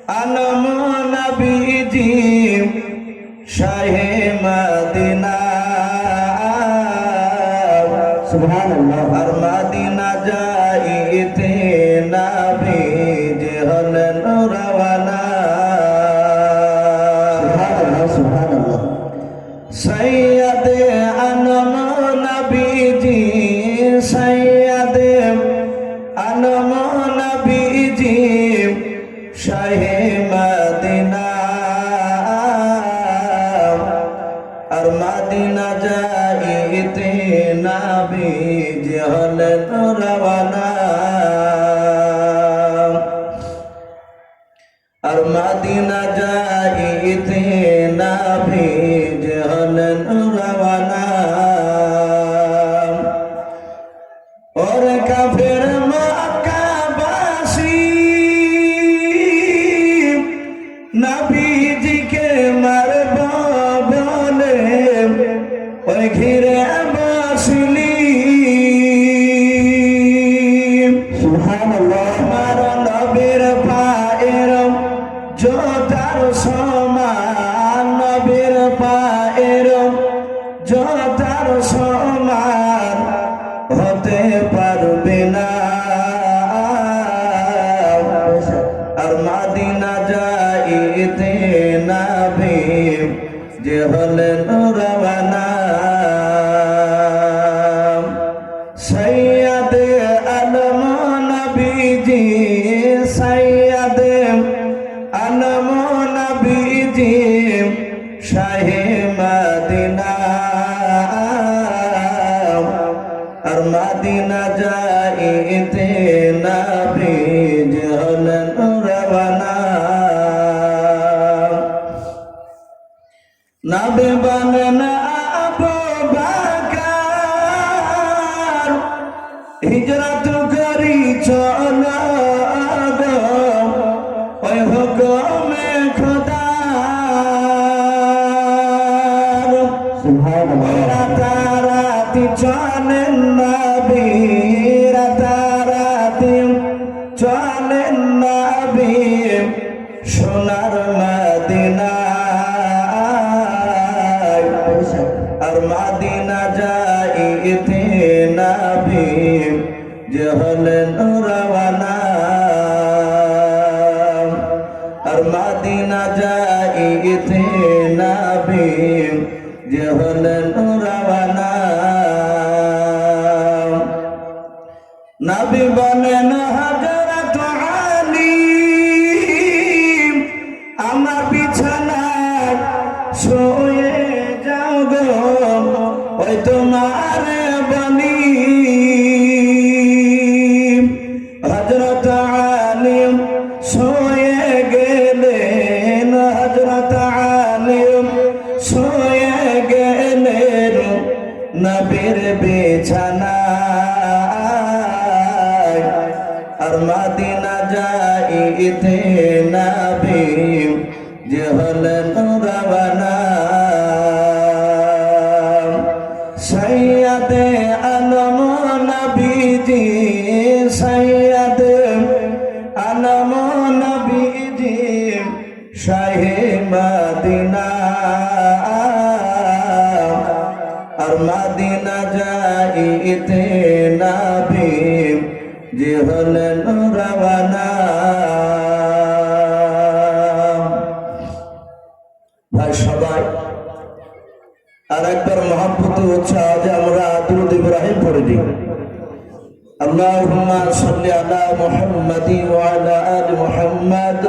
আনম নবীজি শাহে মদিনা সুবহানাল্লাহ। আর মদিনা যাইতে নবীজি হলেন রওয়ানা। সুবহানাল্লাহ সুবহানাল্লাহ। সৈয়দে আনম নবীজি সৈয়দে আনম নবীজি শাহে মদিনা। আর মদিনা যাইতে নবীজি হলেন রওয়ানা। আর মদিনা যাইতে নবীজি হলেন রওয়ানা। ওরে কাফের মক্কাবাসী নবীজিকে মারব বলে ওই ঘিরে বসলি। সুবহানাল্লাহ। আমার নবীর পায়ের জোতার সমান, নবীর পায়ের জোতার সমান হতে পারবে না। আর মদিনা যাইতে নবীজি হলেন রওয়ানা। সৈয়দে আলম নবীজি সৈয়দে আলম নবীজি শাহে মদিনা। আর মদিনা যাইতে নবীজি হলেন রওয়ানা। নবী বলেন আবু বকর হিজরত করি চলো গো ওই হুকুমে খোদার। সুবহানাল্লাহ। রাতারাতি চলেন নবী, রাতারাতি চলেন নবী সোনার মদিনা। আর মদিনা যাইতে নবীজি হলেন রওয়ানা। আর মদিনা যাইতে নবীজি হলেন রওয়ানা। নবী বলেন হযরত আলী আমার বিছানায় শুয়ে যাও গো ওই তোমার বলি। হযরত আলী শুয়ে গেলেন, হযরত আলী শুয়ে গেলেন নবীর বিছানায়। আর মদিনা যাইতে নবীজি হলেন রওয়ানা। সৈয়দে আলম নবীজি সৈয়দে আলম নবীজি শাহে মদিনা। আর মদিনা যাইতে নবীজি হলেন রওয়ানা। ভাই সবাই আর একবার মহব্বত উৎসাহ যে আমরা দুরূদ ইব্রাহিম পড়ে দিই। আল্লাহুম্মা সাল্লি আলা মুহাম্মাদি ওয়া আলা আলি মুহাম্মাদ